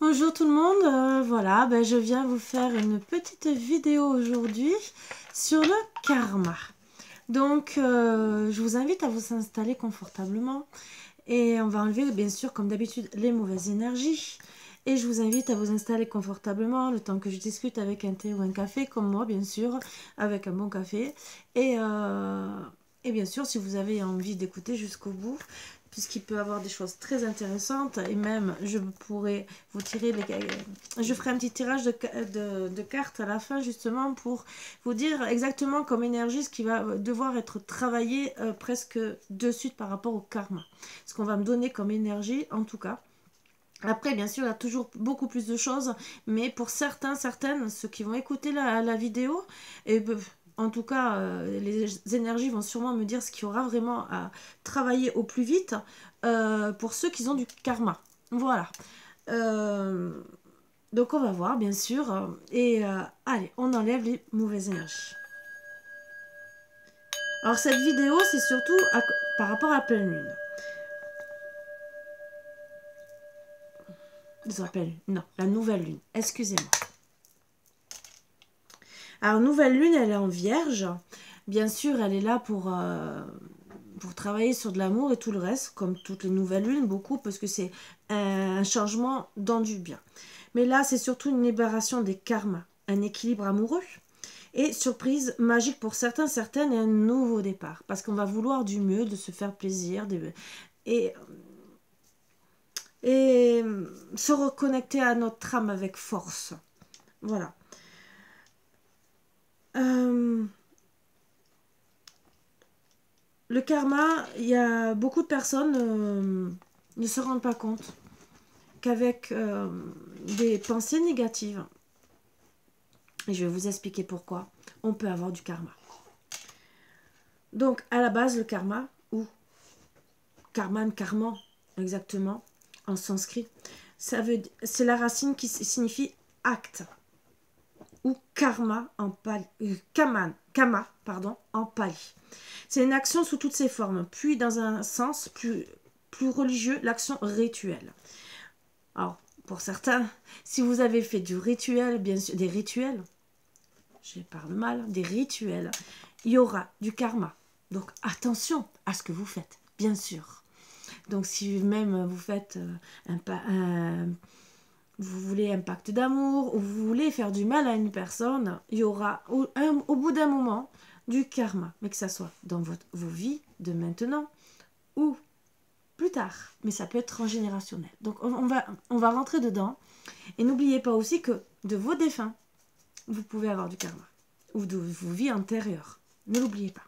Bonjour tout le monde, voilà, je viens vous faire une petite vidéo aujourd'hui sur le karma. Donc, je vous invite à vous installer confortablement et on va enlever bien sûr comme d'habitude les mauvaises énergies. Et je vous invite à vous installer confortablement le temps que je discute avec un thé ou un café, comme moi bien sûr, avec un bon café. Et bien sûr, si vous avez envie d'écouter jusqu'au bout, puisqu'il peut y avoir des choses très intéressantes, et même je pourrais vous tirer je ferai un petit tirage de cartes à la fin justement pour vous dire exactement comme énergie ce qui va devoir être travaillé presque de suite par rapport au karma. Ce qu'on va me donner comme énergie en tout cas. Après, bien sûr, il y a toujours beaucoup plus de choses, mais pour certaines, ceux qui vont écouter la vidéo, et en tout cas, les énergies vont sûrement me dire ce qu'il y aura vraiment à travailler au plus vite pour ceux qui ont du karma. Voilà. Euh, donc, on va voir, bien sûr. Allez, on enlève les mauvaises énergies. Alors, cette vidéo, c'est surtout par rapport à la pleine lune. Non, la nouvelle lune. Excusez-moi. Alors, nouvelle lune, elle est en vierge. Bien sûr, elle est là pour travailler sur de l'amour et tout le reste, comme toutes les nouvelles lunes, beaucoup, parce que c'est un changement dans du bien. Mais là, c'est surtout une libération des karmas, un équilibre amoureux. Et surprise magique pour certaines, et un nouveau départ. Parce qu'on va vouloir du mieux, de se faire plaisir, et, et se reconnecter à notre âme avec force. Voilà. Le karma, il y a beaucoup de personnes ne se rendent pas compte qu'avec des pensées négatives, et je vais vous expliquer pourquoi, on peut avoir du karma. Donc, à la base, le karma, ou karman, karman, exactement, en sanskrit, c'est la racine qui signifie acte, ou karma en pali, kama, en pali. C'est une action sous toutes ses formes, puis dans un sens plus religieux, l'action rituelle. Alors, pour certains, si vous avez fait du rituel, bien sûr, des rituels, je parle mal, des rituels, il y aura du karma. Donc, attention à ce que vous faites, bien sûr. Donc, si même vous faites vous voulez un pacte d'amour ou vous voulez faire du mal à une personne, il y aura au bout d'un moment du karma, mais que ça soit dans vos vies de maintenant ou plus tard, mais ça peut être transgénérationnel. Donc on va rentrer dedans, et n'oubliez pas aussi que de vos défunts, vous pouvez avoir du karma, ou de vos vies antérieures, ne l'oubliez pas.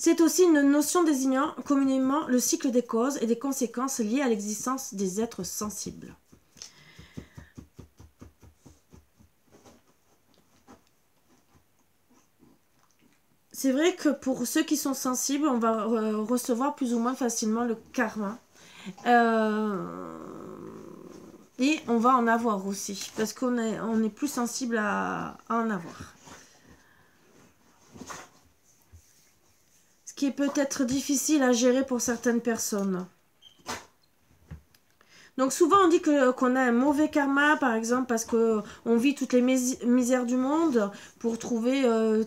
C'est aussi une notion désignant communément le cycle des causes et des conséquences liées à l'existence des êtres sensibles. C'est vrai que pour ceux qui sont sensibles, on va recevoir plus ou moins facilement le karma. Et on va en avoir aussi, parce qu'on est plus sensible à en avoir. Ce qui est peut-être difficile à gérer pour certaines personnes. Donc souvent on dit qu'on a un mauvais karma, par exemple, parce qu'on vit toutes les misères du monde pour trouver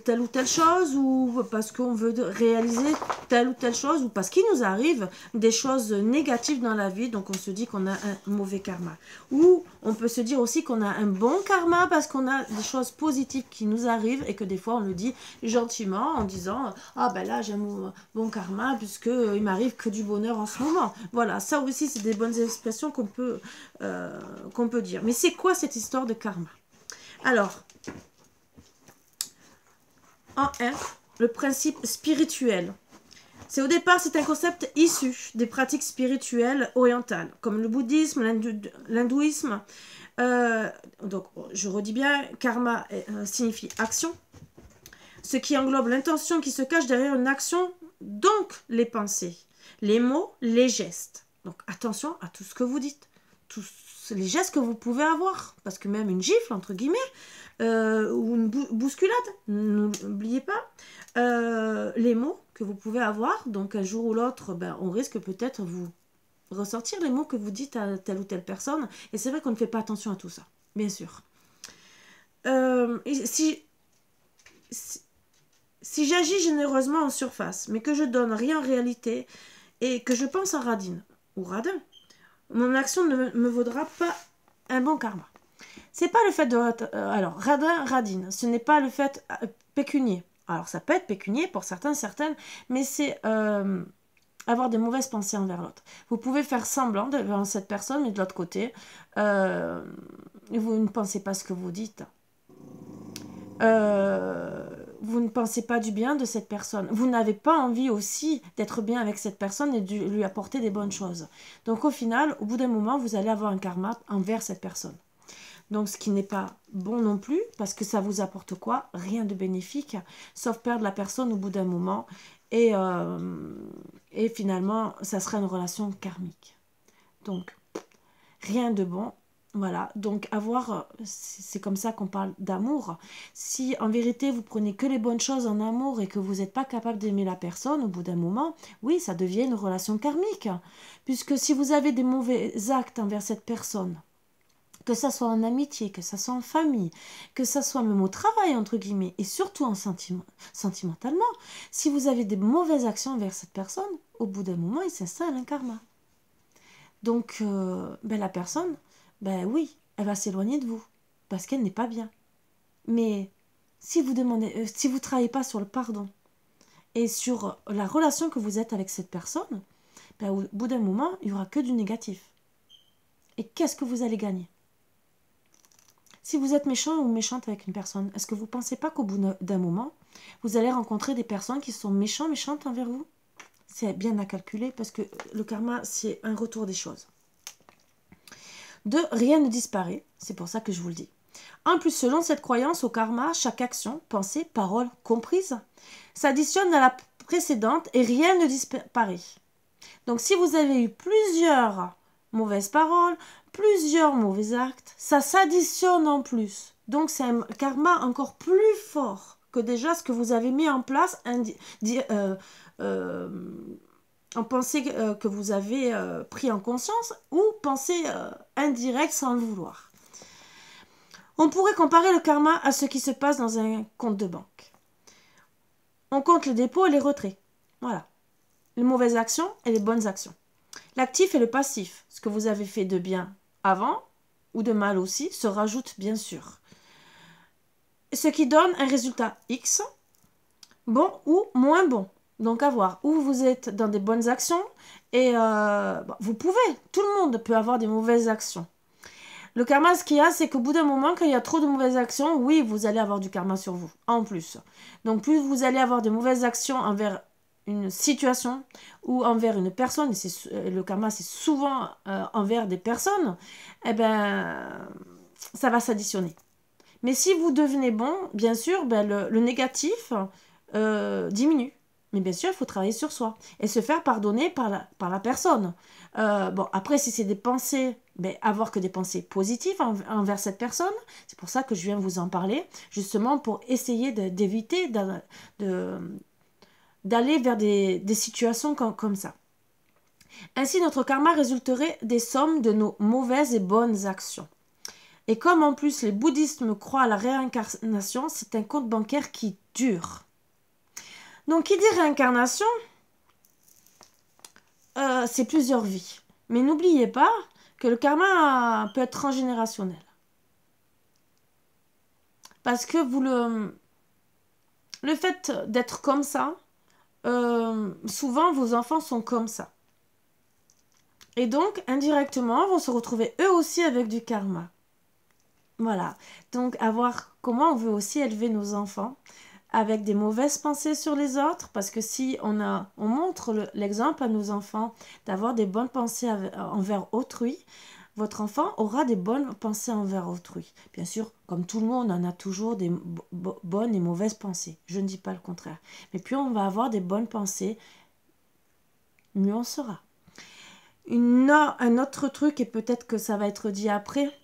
telle ou telle chose, ou parce qu'on veut réaliser telle ou telle chose, ou parce qu'il nous arrive des choses négatives dans la vie, donc on se dit qu'on a un mauvais karma. Ou on peut se dire aussi qu'on a un bon karma parce qu'on a des choses positives qui nous arrivent, et que des fois on le dit gentiment en disant « Ah ben là j'ai un bon karma puisqu'il m'arrive que du bonheur en ce moment ». Voilà, ça aussi c'est des bonnes expressions qu'on peut dire. Mais c'est quoi cette histoire de karma? Alors, en un, le principe spirituel. Au départ, c'est un concept issu des pratiques spirituelles orientales, comme le bouddhisme, l'hindouisme. Donc, je redis bien, karma signifie action, ce qui englobe l'intention qui se cache derrière une action, donc les pensées, les mots, les gestes. Donc, attention à tout ce que vous dites, tous les gestes que vous pouvez avoir, parce que même une gifle, entre guillemets, ou une bousculade, n'oubliez pas, les mots que vous pouvez avoir, donc un jour ou l'autre, on risque peut-être vous ressortir les mots que vous dites à telle ou telle personne. Et c'est vrai qu'on ne fait pas attention à tout ça, bien sûr. Si j'agis généreusement en surface, mais que je donne rien en réalité, et que je pense en radine ou radin, mon action ne me vaudra pas un bon karma. C'est pas le fait de... alors, radin, radine, ce n'est pas le fait pécunier. Alors, ça peut être pécunier pour certains, certaines, mais c'est avoir des mauvaises pensées envers l'autre. Vous pouvez faire semblant devant cette personne, mais de l'autre côté, vous ne pensez pas ce que vous dites. Vous ne pensez pas du bien de cette personne. Vous n'avez pas envie aussi d'être bien avec cette personne et de lui apporter des bonnes choses. Donc au final, au bout d'un moment, vous allez avoir un karma envers cette personne. Donc ce qui n'est pas bon non plus, parce que ça vous apporte quoi? Rien de bénéfique, sauf perdre la personne au bout d'un moment. Et finalement, ça sera une relation karmique. Donc, rien de bon. Voilà, donc avoir, c'est comme ça qu'on parle d'amour. Si en vérité vous prenez que les bonnes choses en amour et que vous n'êtes pas capable d'aimer la personne, au bout d'un moment, oui, ça devient une relation karmique. Puisque si vous avez des mauvais actes envers cette personne, que ça soit en amitié, que ça soit en famille, que ça soit même au travail, entre guillemets, et surtout en sentimentalement, si vous avez des mauvaises actions envers cette personne, au bout d'un moment, il s'installe un karma. Donc, la personne... ben oui, elle va s'éloigner de vous, parce qu'elle n'est pas bien. Mais si vous demandez, si vous ne travaillez pas sur le pardon et sur la relation que vous êtes avec cette personne, ben au bout d'un moment, il n'y aura que du négatif. Et qu'est-ce que vous allez gagner? Si vous êtes méchant ou méchante avec une personne, est-ce que vous ne pensez pas qu'au bout d'un moment, vous allez rencontrer des personnes qui sont méchantes envers vous? C'est bien à calculer, parce que le karma, c'est un retour des choses. 2. Rien ne disparaît, c'est pour ça que je vous le dis. En plus, selon cette croyance au karma, chaque action, pensée, parole comprise, s'additionne à la précédente et rien ne disparaît. Donc si vous avez eu plusieurs mauvaises paroles, plusieurs mauvais actes, ça s'additionne en plus. Donc c'est un karma encore plus fort que déjà ce que vous avez mis en place en pensée que vous avez pris en conscience ou pensée indirecte sans le vouloir. On pourrait comparer le karma à ce qui se passe dans un compte de banque. On compte les dépôts et les retraits. Voilà. Les mauvaises actions et les bonnes actions. L'actif et le passif, ce que vous avez fait de bien avant ou de mal aussi, se rajoute bien sûr. Ce qui donne un résultat X, bon ou moins bon. Donc à voir où vous êtes dans des bonnes actions et vous pouvez, tout le monde peut avoir des mauvaises actions. Le karma, ce qu'il y a, c'est qu'au bout d'un moment, quand il y a trop de mauvaises actions, oui, vous allez avoir du karma sur vous, en plus. Donc plus vous allez avoir de mauvaises actions envers une situation ou envers une personne, et le karma c'est souvent envers des personnes, eh ben ça va s'additionner. Mais si vous devenez bon, bien sûr, le négatif diminue. Mais bien sûr, il faut travailler sur soi et se faire pardonner par la personne. Bon, après, si c'est des pensées, avoir que des pensées positives envers cette personne, c'est pour ça que je viens vous en parler, justement pour essayer d'éviter d'aller vers des situations comme ça. Ainsi, notre karma résulterait des sommes de nos mauvaises et bonnes actions. Et comme en plus les bouddhistes croient à la réincarnation, c'est un compte bancaire qui dure. Donc, qui dit réincarnation, c'est plusieurs vies. Mais n'oubliez pas que le karma peut être transgénérationnel. Parce que le fait d'être comme ça, souvent vos enfants sont comme ça. Et donc, indirectement, vont se retrouver eux aussi avec du karma. Voilà. Donc, à voir comment on veut aussi élever nos enfants avec des mauvaises pensées sur les autres, parce que si on montre l'exemple à nos enfants d'avoir des bonnes pensées envers autrui, votre enfant aura des bonnes pensées envers autrui. Bien sûr, comme tout le monde, on a toujours des bonnes et mauvaises pensées. Je ne dis pas le contraire. Mais plus on va avoir des bonnes pensées, mieux on sera. Un autre truc, et peut-être que ça va être dit après,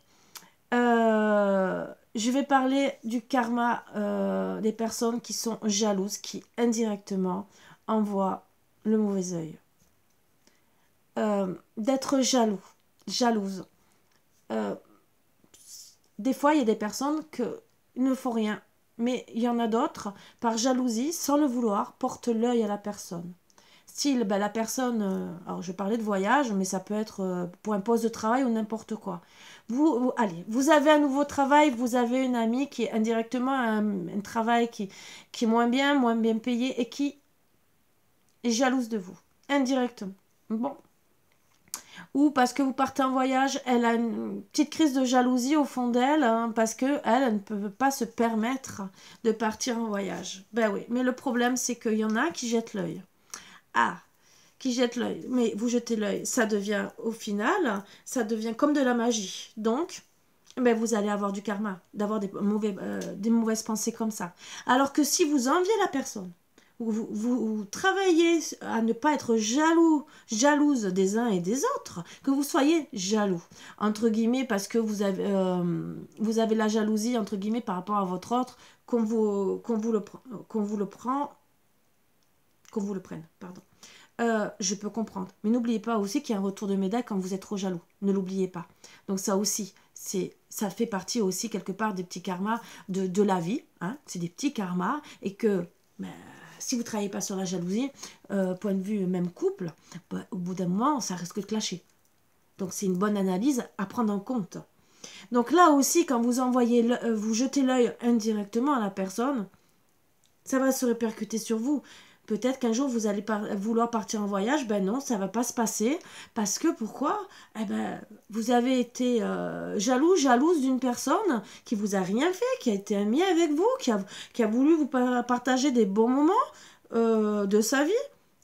je vais parler du karma des personnes qui sont jalouses, qui indirectement envoient le mauvais œil. d'être jaloux, jalouse. Des fois, il y a des personnes qui ne font rien. Mais il y en a d'autres, par jalousie, sans le vouloir, portent l'œil à la personne. Style, ben, la personne, alors je parlais de voyage, mais ça peut être pour un poste de travail ou n'importe quoi. Allez, vous avez un nouveau travail, vous avez une amie qui est indirectement un travail qui est moins bien payé et qui est jalouse de vous, indirectement. Bon. Ou parce que vous partez en voyage, elle a une petite crise de jalousie au fond d'elle, hein, parce que elle ne peut pas se permettre de partir en voyage. Ben oui, mais le problème, c'est qu'il y en a qui jettent l'œil. Ah, qui jettent l'œil. Mais vous jetez l'œil, ça devient, au final, ça devient comme de la magie. Donc, ben vous allez avoir du karma, d'avoir des mauvaises pensées comme ça. Alors que si vous enviez la personne, vous travaillez à ne pas être jalouse des uns et des autres, que vous soyez jaloux, entre guillemets, parce que vous avez la jalousie, entre guillemets, par rapport à votre autre, qu'on vous le prenne, pardon. Je peux comprendre. Mais n'oubliez pas aussi qu'il y a un retour de médaille quand vous êtes trop jaloux. Ne l'oubliez pas. Donc ça aussi, ça fait partie aussi quelque part des petits karmas de la vie. Hein. C'est des petits karmas et que ben, si vous ne travaillez pas sur la jalousie, point de vue même couple, ben, au bout d'un moment, ça risque de clasher. Donc c'est une bonne analyse à prendre en compte. Donc là aussi, quand vous jetez l'œil indirectement à la personne, ça va se répercuter sur vous. Peut-être qu'un jour, vous allez vouloir partir en voyage. Ben non, ça ne va pas se passer. Parce que pourquoi? Eh ben, vous avez été jalouse d'une personne qui vous a rien fait, qui a été amie avec vous, qui a voulu vous partager des bons moments de sa vie.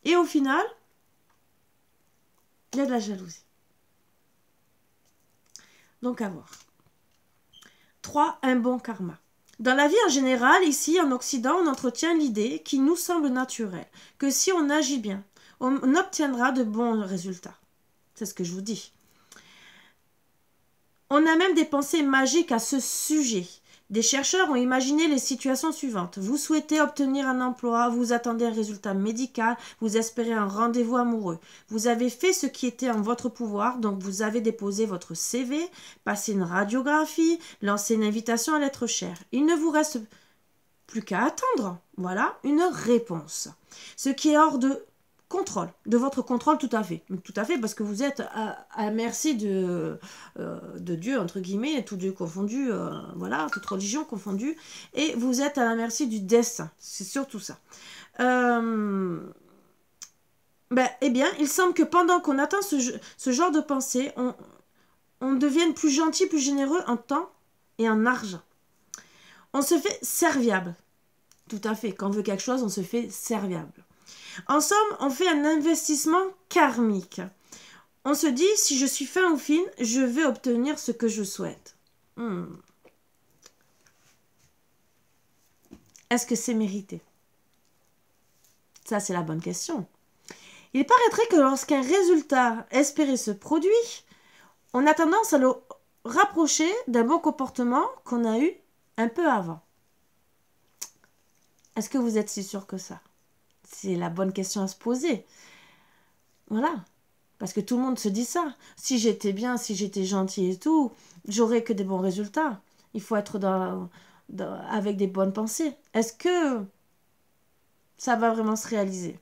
Et au final, il y a de la jalousie. Donc à voir. 3. Un bon karma. Dans la vie en général, ici en Occident, on entretient l'idée qui nous semble naturelle, que si on agit bien, on obtiendra de bons résultats. C'est ce que je vous dis. On a même des pensées magiques à ce sujet. Des chercheurs ont imaginé les situations suivantes. Vous souhaitez obtenir un emploi, vous attendez un résultat médical, vous espérez un rendez-vous amoureux. Vous avez fait ce qui était en votre pouvoir, donc vous avez déposé votre CV, passé une radiographie, lancé une invitation à l'être cher. Il ne vous reste plus qu'à attendre. Voilà, une réponse. Ce qui est hors de votre contrôle tout à fait, parce que vous êtes à merci de Dieu, entre guillemets, tout Dieu confondu, voilà, toute religion confondue, et vous êtes à la merci du destin, c'est surtout ça. Eh bien, il semble que pendant qu'on atteint ce genre de pensée, on devienne plus gentil, plus généreux en temps et en argent. On se fait serviable, tout à fait, quand on veut quelque chose, on se fait serviable. En somme, on fait un investissement karmique. On se dit, si je suis fin ou fine, je vais obtenir ce que je souhaite. Est-ce que c'est mérité? Ça, c'est la bonne question. Il paraîtrait que lorsqu'un résultat espéré se produit, on a tendance à le rapprocher d'un bon comportement qu'on a eu un peu avant. Est-ce que vous êtes si sûr que ça? C'est la bonne question à se poser. Voilà. Parce que tout le monde se dit ça. Si j'étais bien, si j'étais gentil et tout, j'aurais que des bons résultats. Il faut être avec des bonnes pensées. Est-ce que ça va vraiment se réaliser?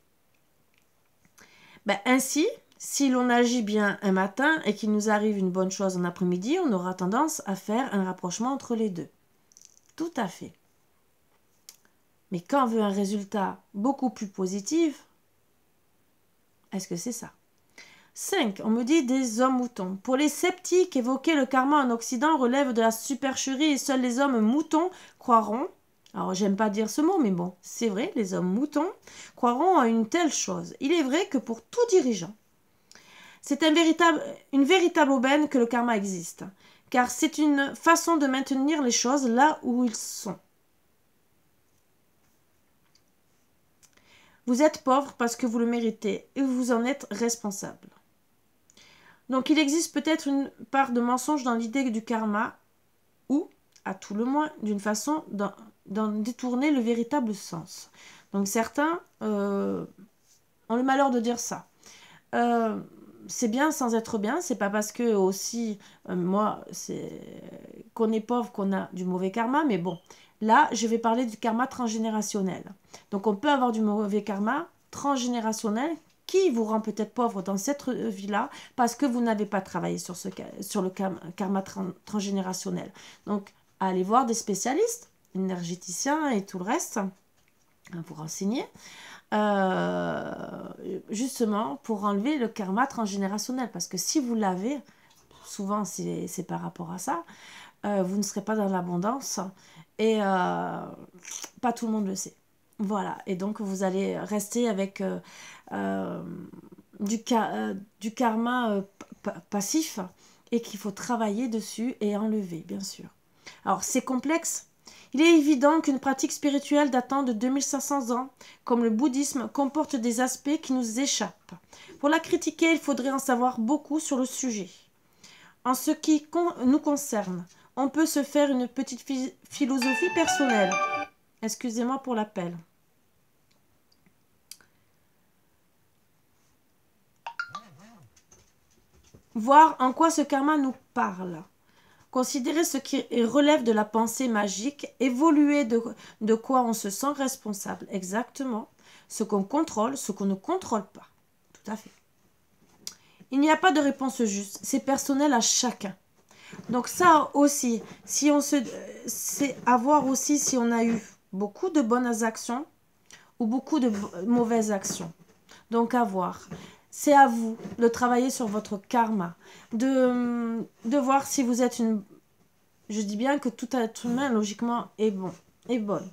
Ainsi, si l'on agit bien un matin et qu'il nous arrive une bonne chose en après-midi, on aura tendance à faire un rapprochement entre les deux. Tout à fait. Mais quand on veut un résultat beaucoup plus positif, est-ce que c'est ça? 5. On me dit des hommes moutons. Pour les sceptiques, évoquer le karma en Occident relève de la supercherie et seuls les hommes moutons croiront, alors j'aime pas dire ce mot, mais bon, c'est vrai, les hommes moutons croiront à une telle chose. Il est vrai que pour tout dirigeant, c'est une véritable aubaine que le karma existe, car c'est une façon de maintenir les choses là où ils sont. Vous êtes pauvre parce que vous le méritez et vous en êtes responsable. Donc il existe peut-être une part de mensonge dans l'idée du karma ou, à tout le moins, d'une façon d'en détourner le véritable sens. Donc certains ont le malheur de dire ça. c'est bien sans être bien. C'est pas parce que aussi, moi, c'est qu'on est pauvre qu'on a du mauvais karma. Mais bon, là, je vais parler du karma transgénérationnel. Donc, on peut avoir du mauvais karma transgénérationnel qui vous rend peut-être pauvre dans cette vie-là parce que vous n'avez pas travaillé sur le karma transgénérationnel. Donc, allez voir des spécialistes, énergéticiens et tout le reste, à vous renseigner. Justement pour enlever le karma transgénérationnel, parce que si vous l'avez, souvent c'est par rapport à ça, vous ne serez pas dans l'abondance et pas tout le monde le sait. Voilà, et donc vous allez rester avec du karma passif et qu'il faut travailler dessus et enlever, bien sûr. Alors c'est complexe. Il est évident qu'une pratique spirituelle datant de 2500 ans, comme le bouddhisme, comporte des aspects qui nous échappent. Pour la critiquer, il faudrait en savoir beaucoup sur le sujet. En ce qui nous concerne, on peut se faire une petite philosophie personnelle. Excusez-moi pour l'appel. Voir en quoi ce karma nous parle. Considérer ce qui relève de la pensée magique, évoluer de quoi on se sent responsable, exactement, ce qu'on contrôle, ce qu'on ne contrôle pas. Tout à fait. Il n'y a pas de réponse juste, c'est personnel à chacun. Donc ça aussi, si on c'est à voir aussi si on a eu beaucoup de bonnes actions ou beaucoup de mauvaises actions. Donc à voir. C'est à vous de travailler sur votre karma, de voir si vous êtes une... Je dis bien que tout être humain, logiquement, est bon, est bonne.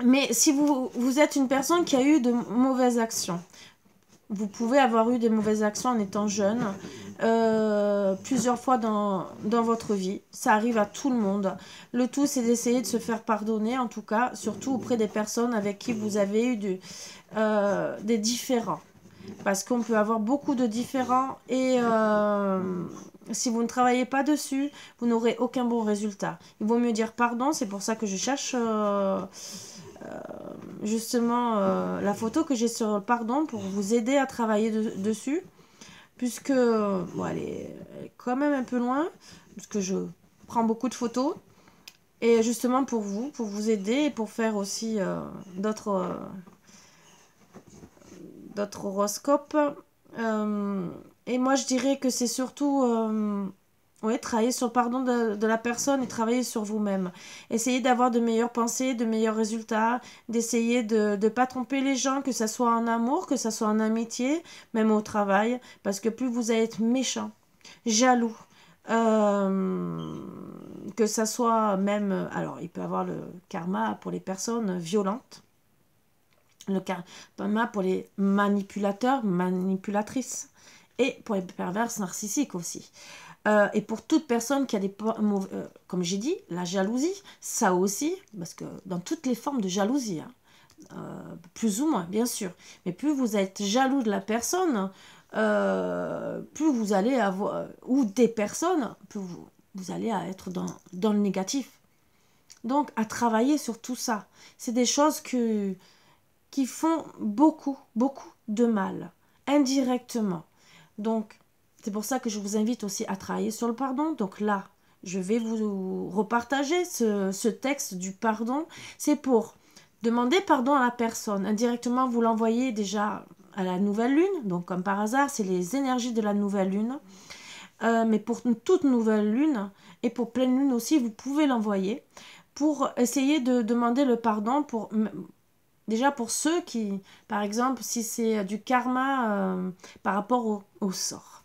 Mais si vous êtes une personne qui a eu de mauvaises actions, vous pouvez avoir eu des mauvaises actions en étant jeune, plusieurs fois dans votre vie. Ça arrive à tout le monde. Le tout, c'est d'essayer de se faire pardonner, en tout cas, surtout auprès des personnes avec qui vous avez eu des différends. Parce qu'on peut avoir beaucoup de différends et si vous ne travaillez pas dessus, vous n'aurez aucun bon résultat. Il vaut mieux dire pardon, c'est pour ça que je cherche... justement la photo que j'ai sur le pardon pour vous aider à travailler dessus puisque bon, elle est quand même un peu loin parce que je prends beaucoup de photos et justement pour vous aider et pour faire aussi d'autres horoscopes et moi je dirais que c'est surtout oui, travailler sur le pardon de la personne et travailler sur vous-même. Essayez d'avoir de meilleures pensées, de meilleurs résultats, d'essayer de ne pas tromper les gens, que ce soit en amour, que ce soit en amitié, même au travail, parce que plus vous allez être méchant, jaloux, que ça soit même... Alors, il peut y avoir le karma pour les personnes violentes, le karma pour les manipulateurs, manipulatrices, et pour les perverses narcissiques aussi. Et pour toute personne qui a des... comme j'ai dit, la jalousie, ça aussi, parce que dans toutes les formes de jalousie, hein, plus ou moins, bien sûr, mais plus vous êtes jaloux de la personne, plus vous allez avoir... ou des personnes, plus vous allez être dans le négatif. Donc, à travailler sur tout ça. C'est des choses qui font beaucoup, beaucoup de mal, indirectement. Donc, c'est pour ça que je vous invite aussi à travailler sur le pardon. Donc là, je vais vous repartager ce texte du pardon. C'est pour demander pardon à la personne. Indirectement, vous l'envoyez déjà à la nouvelle lune. Donc comme par hasard, c'est les énergies de la nouvelle lune. Mais pour toute nouvelle lune et pour pleine lune aussi, vous pouvez l'envoyer pour essayer de demander le pardon pour... Déjà pour ceux qui, par exemple, si c'est du karma par rapport au sort.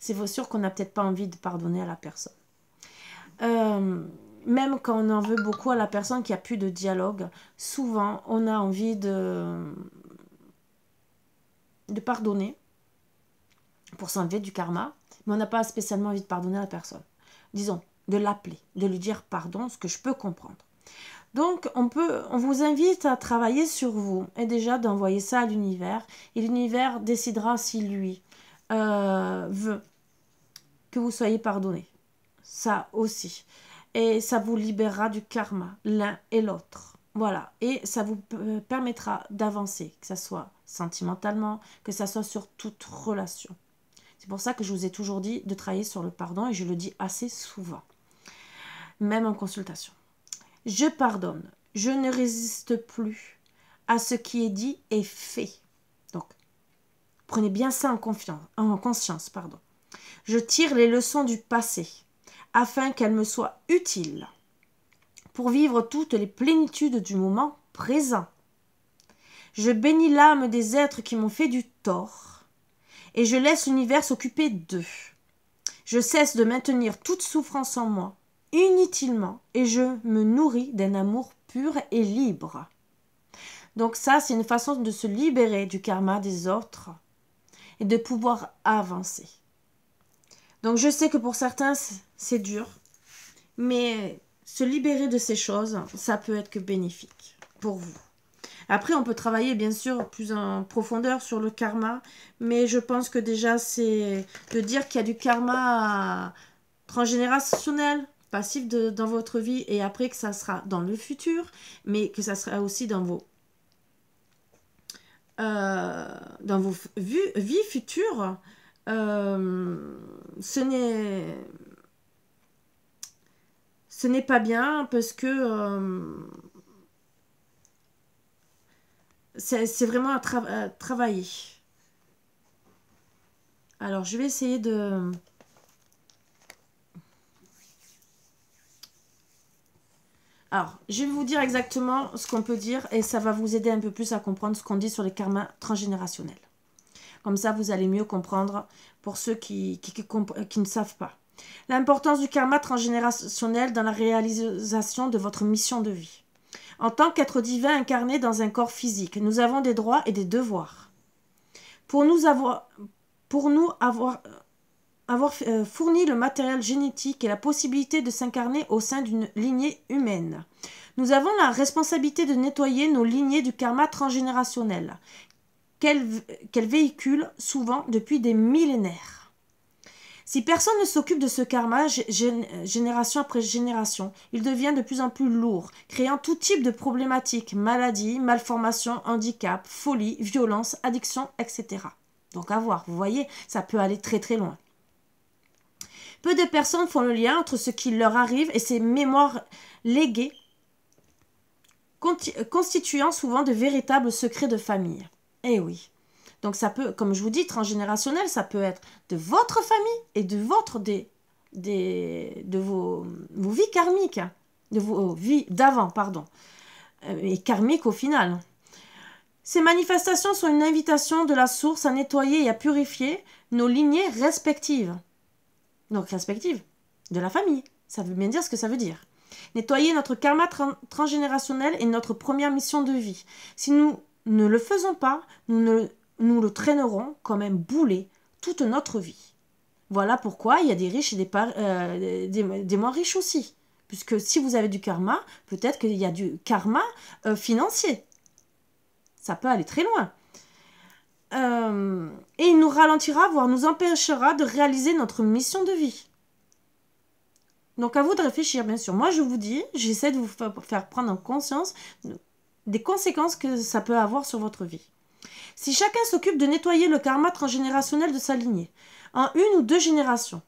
C'est sûr qu'on n'a peut-être pas envie de pardonner à la personne. Même quand on en veut beaucoup à la personne qui a plus de dialogue, souvent on a envie de pardonner pour s'enlever du karma, mais on n'a pas spécialement envie de pardonner à la personne. Disons, de l'appeler, de lui dire pardon, ce que je peux comprendre. Donc, on vous invite à travailler sur vous et déjà d'envoyer ça à l'univers. Et l'univers décidera si lui veut que vous soyez pardonné. Ça aussi. Et ça vous libérera du karma, l'un et l'autre. Voilà, et ça vous permettra d'avancer, que ce soit sentimentalement, que ce soit sur toute relation. C'est pour ça que je vous ai toujours dit de travailler sur le pardon et je le dis assez souvent, même en consultation. Je pardonne, je ne résiste plus à ce qui est dit et fait. Donc, prenez bien ça en conscience. Je tire les leçons du passé afin qu'elles me soient utiles pour vivre toutes les plénitudes du moment présent. Je bénis l'âme des êtres qui m'ont fait du tort et je laisse l'univers s'occuper d'eux. Je cesse de maintenir toute souffrance en moi, inutilement, et je me nourris d'un amour pur et libre. Donc ça, c'est une façon de se libérer du karma des autres et de pouvoir avancer. Donc je sais que pour certains, c'est dur, mais se libérer de ces choses, ça peut être que bénéfique pour vous. Après, on peut travailler bien sûr plus en profondeur sur le karma, mais je pense que déjà, c'est de dire qu'il y a du karma transgénérationnel, passif dans votre vie, et après que ça sera dans le futur, mais que ça sera aussi dans vos vies futures. Ce n'est pas bien parce que c'est vraiment à travailler. Alors, je vais essayer de... Alors, je vais vous dire exactement ce qu'on peut dire et ça va vous aider un peu plus à comprendre ce qu'on dit sur les karmas transgénérationnels. Comme ça, vous allez mieux comprendre pour ceux qui ne savent pas. L'importance du karma transgénérationnel dans la réalisation de votre mission de vie. En tant qu'être divin incarné dans un corps physique, nous avons des droits et des devoirs. Pour nous avoir fourni le matériel génétique et la possibilité de s'incarner au sein d'une lignée humaine, nous avons la responsabilité de nettoyer nos lignées du karma transgénérationnel, qu'elles véhiculent souvent depuis des millénaires. Si personne ne s'occupe de ce karma génération après génération, il devient de plus en plus lourd, créant tout type de problématiques, maladies, malformations, handicaps, folie, violence, addiction, etc. Donc à voir, vous voyez, ça peut aller très très loin. Peu de personnes font le lien entre ce qui leur arrive et ces mémoires léguées, constituant souvent de véritables secrets de famille. Eh oui. Donc ça peut, comme je vous dis, transgénérationnel, ça peut être de votre famille et de vos vies karmiques, de vos vies d'avant, pardon, et karmiques au final. Ces manifestations sont une invitation de la source à nettoyer et à purifier nos lignées respectives. Donc respectives de la famille, ça veut bien dire ce que ça veut dire. Nettoyer notre karma transgénérationnel est notre première mission de vie. Si nous ne le faisons pas, nous le traînerons comme un boulet toute notre vie. Voilà pourquoi il y a des riches et des moins riches aussi. Puisque si vous avez du karma, peut-être qu'il y a du karma financier. Ça peut aller très loin. Et il nous ralentira, voire nous empêchera de réaliser notre mission de vie. Donc à vous de réfléchir, bien sûr. Moi, je vous dis, j'essaie de vous faire prendre en conscience des conséquences que ça peut avoir sur votre vie. Si chacun s'occupe de nettoyer le karma transgénérationnel de sa lignée, en 1 ou 2 générations,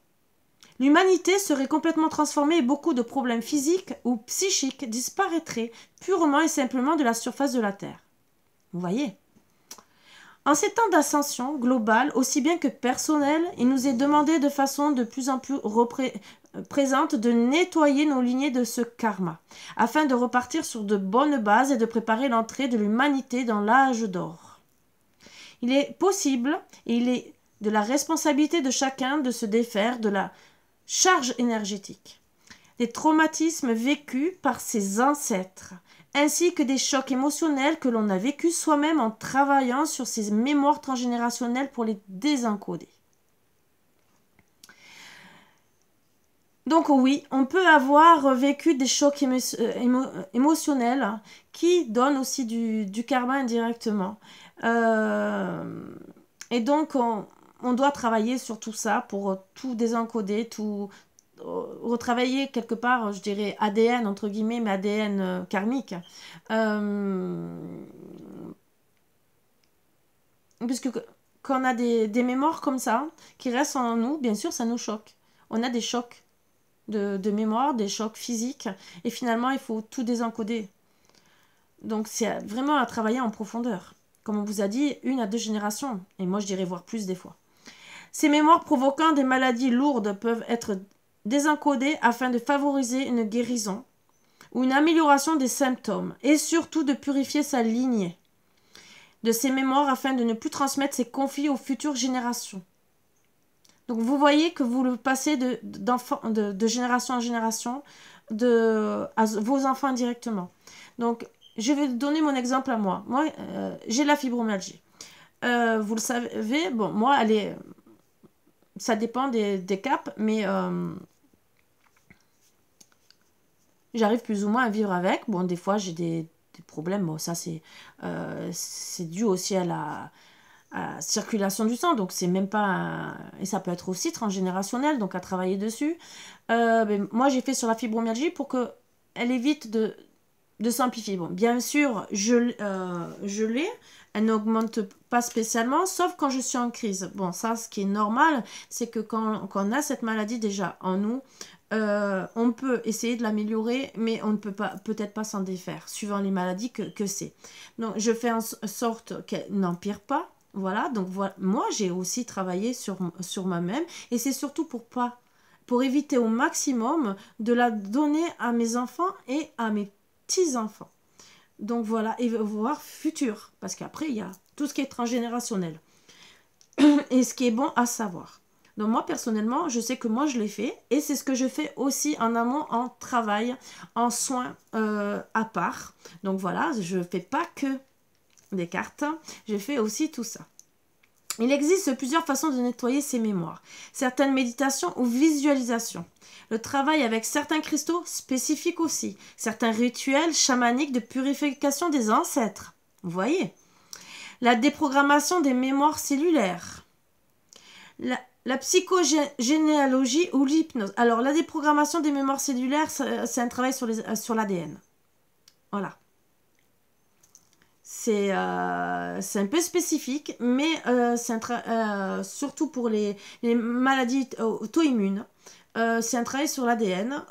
l'humanité serait complètement transformée et beaucoup de problèmes physiques ou psychiques disparaîtraient purement et simplement de la surface de la Terre. Vous voyez ? En ces temps d'ascension globale, aussi bien que personnelle, il nous est demandé de façon de plus en plus présente de nettoyer nos lignées de ce karma, afin de repartir sur de bonnes bases et de préparer l'entrée de l'humanité dans l'âge d'or. Il est possible et il est de la responsabilité de chacun de se défaire de la charge énergétique, des traumatismes vécus par ses ancêtres, ainsi que des chocs émotionnels que l'on a vécus soi-même en travaillant sur ses mémoires transgénérationnelles pour les désencoder. Donc oui, on peut avoir vécu des chocs émotionnels qui donnent aussi du karma indirectement. Et donc, on doit travailler sur tout ça pour tout désencoder, tout retravailler quelque part, je dirais ADN, entre guillemets, mais ADN karmique. Puisque quand on a des mémoires comme ça, qui restent en nous, bien sûr, ça nous choque. On a des chocs de mémoire, des chocs physiques, et finalement, il faut tout désencoder. Donc, c'est vraiment à travailler en profondeur. Comme on vous a dit, 1 à 2 générations, et moi, je dirais voire plus des fois. Ces mémoires provoquant des maladies lourdes peuvent être désencodées afin de favoriser une guérison ou une amélioration des symptômes, et surtout de purifier sa lignée de ces mémoires afin de ne plus transmettre ces conflits aux futures générations. Donc vous voyez que vous le passez de génération en génération à vos enfants directement. Donc je vais donner mon exemple à moi. Moi, j'ai la fibromyalgie. Vous le savez, bon, moi, ça dépend des caps, mais j'arrive plus ou moins à vivre avec. Bon, des fois, j'ai des problèmes. Bon, ça, c'est dû aussi à la circulation du sang. Donc, c'est même pas... Et ça peut être aussi transgénérationnel, donc à travailler dessus. Moi, j'ai fait sur la fibromyalgie pour qu'elle évite de s'amplifier. Bon, bien sûr, je l'ai. Elle n'augmente pas spécialement, sauf quand je suis en crise. Bon, ça, ce qui est normal, c'est que quand on a cette maladie déjà en nous, on peut essayer de l'améliorer, mais on ne peut peut-être pas s'en défaire, suivant les maladies que c'est. Donc, je fais en sorte qu'elle n'empire pas. Voilà, donc voilà. Moi, j'ai aussi travaillé sur moi-même, et c'est surtout pour éviter au maximum de la donner à mes enfants et à mes petits-enfants. Donc voilà, et voire futur, parce qu'après, il y a tout ce qui est transgénérationnel. Et ce qui est bon à savoir. Donc moi, personnellement, je sais que moi, je l'ai fait. Et c'est ce que je fais aussi en amont, en travail, en soins à part. Donc voilà, je ne fais pas que des cartes. Je fais aussi tout ça. Il existe plusieurs façons de nettoyer ses mémoires. Certaines méditations ou visualisations. Le travail avec certains cristaux spécifiques aussi. Certains rituels chamaniques de purification des ancêtres. Vous voyez. La déprogrammation des mémoires cellulaires. La psychogénéalogie ou l'hypnose. Alors, la déprogrammation des mémoires cellulaires, c'est un travail sur l'ADN. Voilà. C'est un peu spécifique, mais c'est surtout pour les maladies auto-immunes. C'est un travail sur l'ADN,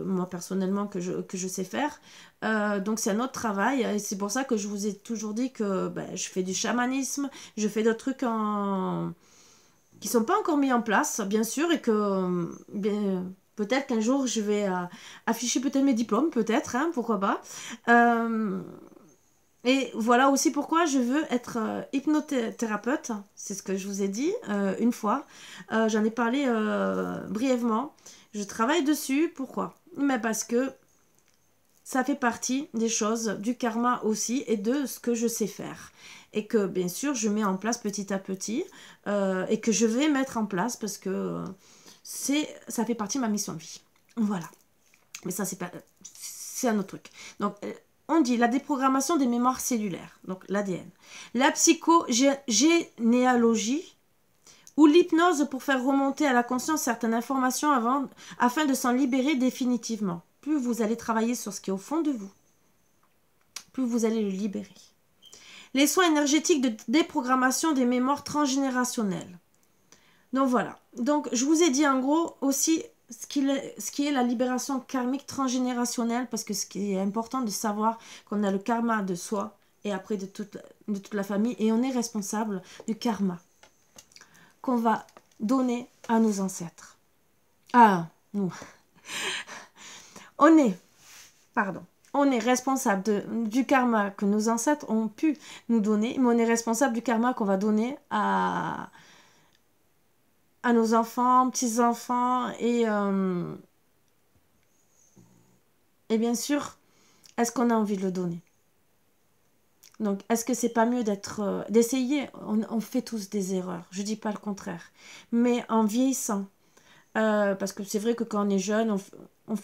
moi personnellement, que je sais faire. Donc c'est un autre travail, et c'est pour ça que je vous ai toujours dit que je fais du chamanisme, je fais d'autres trucs qui ne sont pas encore mis en place, bien sûr, et que peut-être qu'un jour je vais afficher peut-être mes diplômes, peut-être, hein, pourquoi pas. Et voilà aussi pourquoi je veux être hypnothérapeute. C'est ce que je vous ai dit une fois. J'en ai parlé brièvement. Je travaille dessus. Pourquoi? Mais parce que ça fait partie des choses, du karma aussi, et de ce que je sais faire. Et que bien sûr, je mets en place petit à petit. Et que je vais mettre en place parce que ça fait partie de ma mission de vie. Voilà. Mais ça, c'est un autre truc. Donc... on dit la déprogrammation des mémoires cellulaires, donc l'ADN. La psychogénéalogie ou l'hypnose pour faire remonter à la conscience certaines informations afin de s'en libérer définitivement. Plus vous allez travailler sur ce qui est au fond de vous, plus vous allez le libérer. Les soins énergétiques de déprogrammation des mémoires transgénérationnelles. Donc voilà. Donc je vous ai dit en gros aussi... ce qui est la libération karmique transgénérationnelle, parce que ce qui est important de savoir qu'on a le karma de soi et après de toute la famille, et on est responsable du karma qu'on va donner à nos ancêtres. Ah, nous. On est responsable du karma que nos ancêtres ont pu nous donner, mais on est responsable du karma qu'on va donner à nos enfants, petits-enfants, et bien sûr, est-ce qu'on a envie de le donner? Donc, est-ce que c'est pas mieux d'essayer? On fait tous des erreurs, je dis pas le contraire, mais en vieillissant, parce que c'est vrai que quand on est jeune,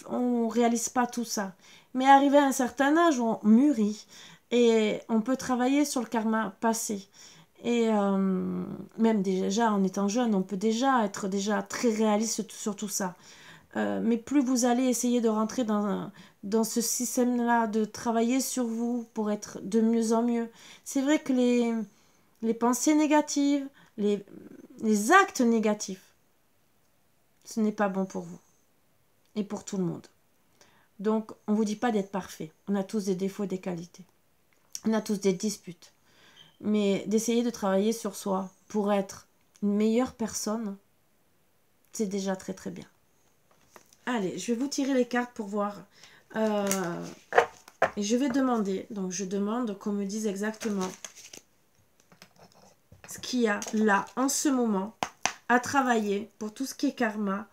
on réalise pas tout ça, mais arrivé à un certain âge, on mûrit, et on peut travailler sur le karma passé. Et même déjà en étant jeune, on peut déjà être très réaliste sur tout ça. mais plus vous allez essayer de rentrer dans ce système-là, de travailler sur vous pour être de mieux en mieux. C'est vrai que les pensées négatives, les actes négatifs, ce n'est pas bon pour vous et pour tout le monde. Donc, on ne vous dit pas d'être parfait. On a tous des défauts, des qualités. On a tous des disputes. Mais d'essayer de travailler sur soi pour être une meilleure personne, c'est déjà très très bien. Allez, je vais vous tirer les cartes pour voir. Et je vais demander, donc je demande qu'on me dise exactement ce qu'il y a là, en ce moment, à travailler pour tout ce qui est karma.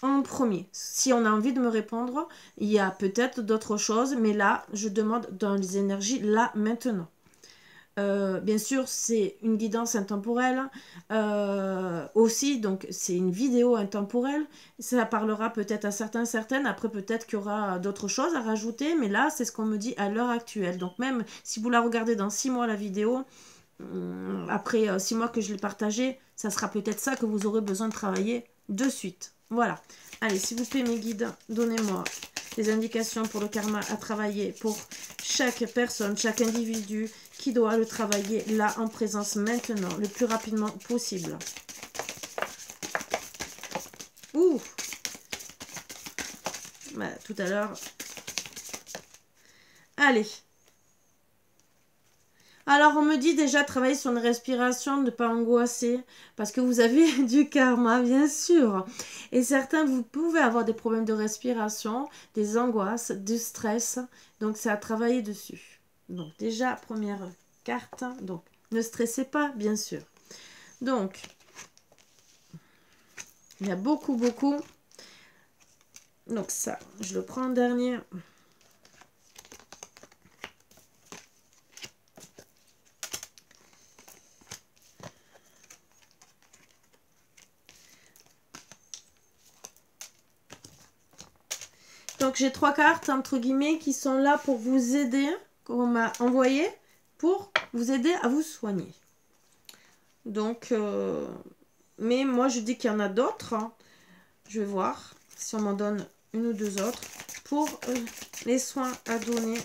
En premier, si on a envie de me répondre, il y a peut-être d'autres choses, mais là, je demande dans les énergies, là, maintenant. Bien sûr, c'est une guidance intemporelle. Aussi, donc, c'est une vidéo intemporelle. Ça parlera peut-être à certains, certaines. Après, peut-être qu'il y aura d'autres choses à rajouter, mais là, c'est ce qu'on me dit à l'heure actuelle. Donc, même si vous la regardez dans 6 mois, la vidéo, après 6 mois que je l'ai partagée, ça sera peut-être ça que vous aurez besoin de travailler de suite. Voilà. Allez, s'il vous plaît, mes guides, donnez-moi des indications pour le karma à travailler pour chaque personne, chaque individu qui doit le travailler là en présence maintenant, le plus rapidement possible. Ouh, bah, tout à l'heure. Allez. Alors, on me dit déjà travailler sur une respiration, ne pas angoisser, parce que vous avez du karma, bien sûr. Et certains, vous pouvez avoir des problèmes de respiration, des angoisses, du stress. Donc, c'est à travailler dessus. Donc, déjà, première carte. Donc, ne stressez pas, bien sûr. Donc, il y a beaucoup. Donc, ça, je le prends en dernier. Donc, j'ai 3 cartes, entre guillemets, qui sont là pour vous aider, qu'on m'a envoyé, pour vous aider à vous soigner. Donc, mais moi, je dis qu'il y en a d'autres. Hein. Je vais voir si on m'en donne une ou deux autres pour les soins à donner.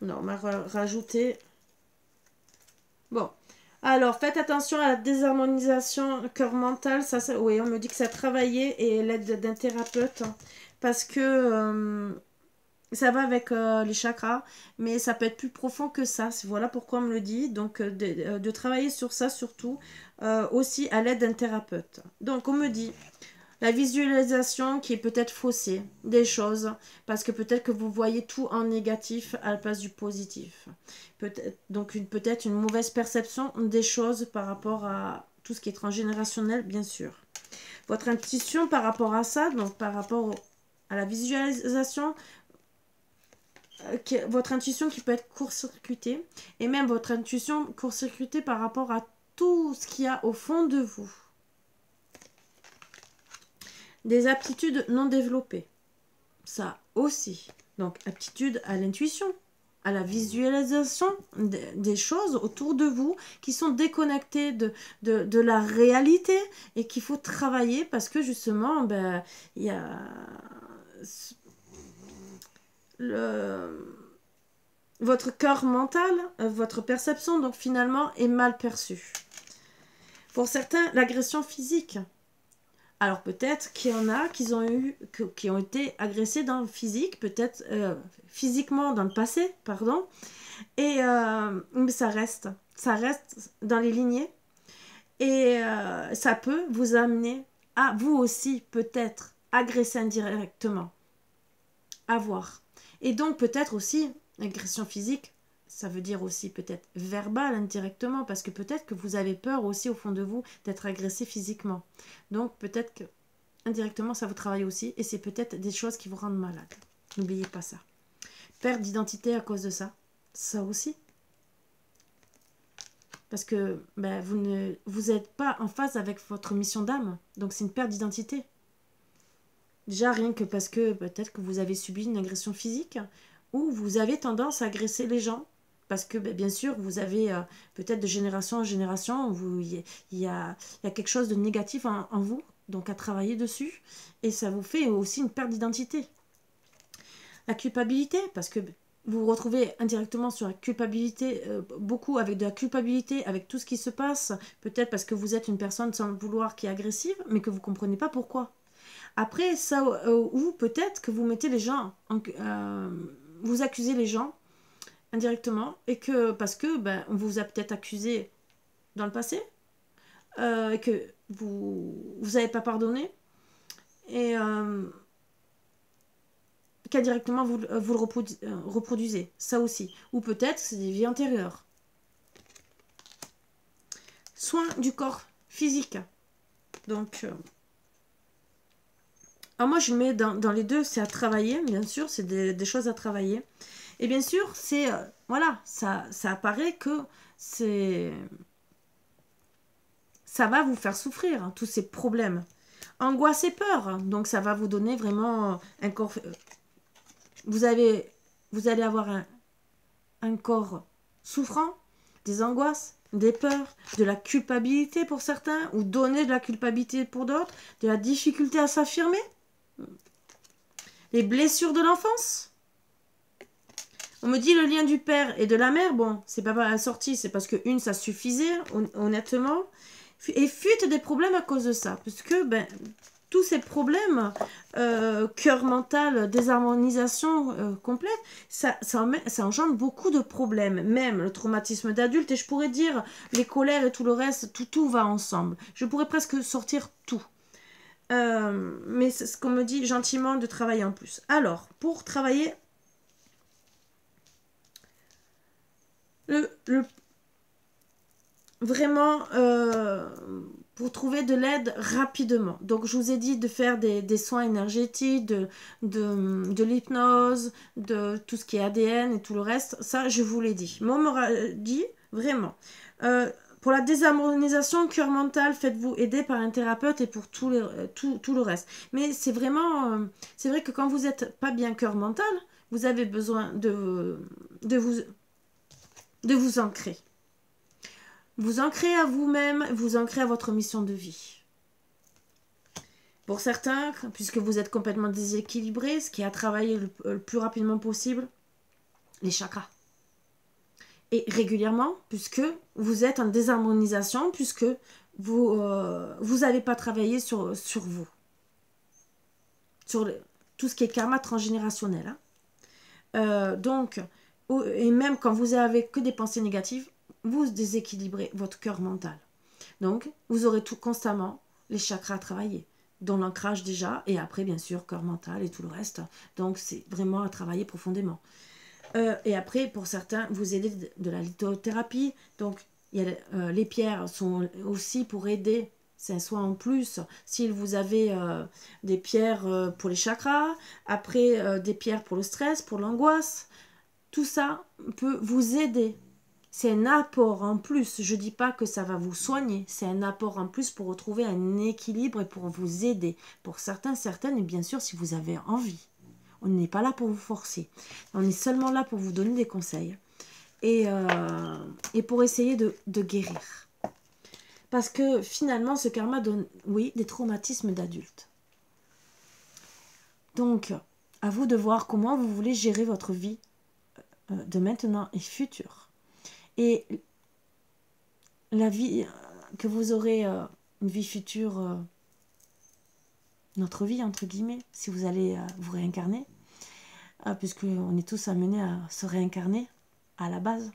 Non, on m'a rajouté. Bon. Alors, faites attention à la désharmonisation cœur mental. Ça, oui, on me dit que ça a travaillé et l'aide d'un thérapeute. Parce que ça va avec les chakras, mais ça peut être plus profond que ça. Voilà pourquoi on me le dit. Donc, de travailler sur ça surtout, aussi à l'aide d'un thérapeute. Donc, on me dit la visualisation qui est peut-être faussée des choses, parce que peut-être que vous voyez tout en négatif à la place du positif. Donc, peut-être une mauvaise perception des choses par rapport à tout ce qui est transgénérationnel, bien sûr. Votre intuition par rapport à ça, donc par rapport à la visualisation, votre intuition qui peut être court-circuitée, et même votre intuition court-circuitée par rapport à tout ce qu'il y a au fond de vous. Des aptitudes non développées, ça aussi. Donc, aptitude à l'intuition, à la visualisation des choses autour de vous qui sont déconnectées de la réalité et qu'il faut travailler parce que justement, ben, il y a votre cœur mental, votre perception, donc finalement, est mal perçue. Pour certains, l'agression physique. Alors peut-être qu'il y en a qui ont été agressés dans le physique, peut-être physiquement dans le passé, pardon. Et mais ça reste dans les lignées. Et ça peut vous amener à vous aussi peut-être agresser indirectement. À voir. Et donc peut-être aussi l'agression physique. Ça veut dire aussi peut-être verbal indirectement, parce que peut-être que vous avez peur aussi au fond de vous d'être agressé physiquement. Donc peut-être que indirectement ça vous travaille aussi, et c'est peut-être des choses qui vous rendent malade. N'oubliez pas ça. Perte d'identité à cause de ça, ça aussi. Parce que ben, vous n'êtes pas en phase avec votre mission d'âme, donc c'est une perte d'identité. Déjà rien que parce que peut-être que vous avez subi une agression physique, ou vous avez tendance à agresser les gens, parce que bien sûr, vous avez peut-être de génération en génération, il y a quelque chose de négatif en vous, donc à travailler dessus, et ça vous fait aussi une perte d'identité. La culpabilité, parce que vous vous retrouvez indirectement sur la culpabilité, beaucoup avec de la culpabilité, avec tout ce qui se passe, peut-être parce que vous êtes une personne sans le vouloir qui est agressive, mais que vous ne comprenez pas pourquoi. Après, ça, ou peut-être que vous mettez les gens, vous accusez les gens indirectement, et que parce que on vous a peut-être accusé dans le passé, que vous n'avez pas pardonné, et qu'indirectement vous le reproduisez, ça aussi. Ou peut-être c'est des vies antérieures. Soin du corps physique. Donc, alors moi je mets dans les deux, c'est à travailler, bien sûr, c'est des choses à travailler. Et bien sûr, c'est, voilà, ça apparaît que ça va vous faire souffrir, hein, tous ces problèmes. Angoisse et peur, hein, donc ça va vous donner vraiment un corps... Vous allez avoir un corps souffrant, des angoisses, des peurs, de la culpabilité pour certains, ou donner de la culpabilité pour d'autres, de la difficulté à s'affirmer, les blessures de l'enfance. On me dit le lien du père et de la mère, bon, c'est pas la sortie, c'est parce que une ça suffisait, honnêtement, et fuite des problèmes à cause de ça, parce que tous ces problèmes, cœur mental, désharmonisation complète, ça engendre beaucoup de problèmes, même le traumatisme d'adulte, et je pourrais dire les colères et tout le reste, tout va ensemble. Je pourrais presque sortir tout. Mais c'est ce qu'on me dit gentiment de travailler en plus. Alors, pour travailler, vraiment, pour trouver de l'aide rapidement. Donc, je vous ai dit de faire des soins énergétiques, de l'hypnose, de tout ce qui est ADN et tout le reste. Ça, je vous l'ai dit. Mais on m'aura dit, vraiment, pour la désharmonisation cœur mental, faites-vous aider par un thérapeute et pour tout le reste. Mais c'est vraiment... c'est vrai que quand vous n'êtes pas bien cœur mental, vous avez besoin de vous ancrer. Vous ancrez à vous-même, vous ancrez à votre mission de vie. Pour certains, puisque vous êtes complètement déséquilibré, ce qui est à travailler le plus rapidement possible, les chakras. Et régulièrement, puisque vous êtes en désharmonisation, puisque vous n'avez pas travaillé sur vous. Sur tout ce qui est karma transgénérationnel. Hein. Donc, et même quand vous avez que des pensées négatives, vous déséquilibrez votre cœur mental. Donc, vous aurez tout constamment les chakras à travailler, dont l'ancrage déjà, et après, bien sûr, cœur mental et tout le reste. Donc, c'est vraiment à travailler profondément. Et après, pour certains, vous aidez de la lithothérapie. Donc, les pierres sont aussi pour aider. C'est un soin en plus. Si vous avez des pierres pour les chakras, après des pierres pour le stress, pour l'angoisse, tout ça peut vous aider. C'est un apport en plus. Je ne dis pas que ça va vous soigner. C'est un apport en plus pour retrouver un équilibre et pour vous aider. Pour certains, certaines, et bien sûr, si vous avez envie. On n'est pas là pour vous forcer. On est seulement là pour vous donner des conseils. Et pour essayer de guérir. Parce que finalement, ce karma donne, oui, des traumatismes d'adultes. Donc, à vous de voir comment vous voulez gérer votre vie de maintenant et future. Et la vie que vous aurez, une vie future, notre vie entre guillemets, si vous allez vous réincarner, puisqu'on est tous amenés à se réincarner à la base,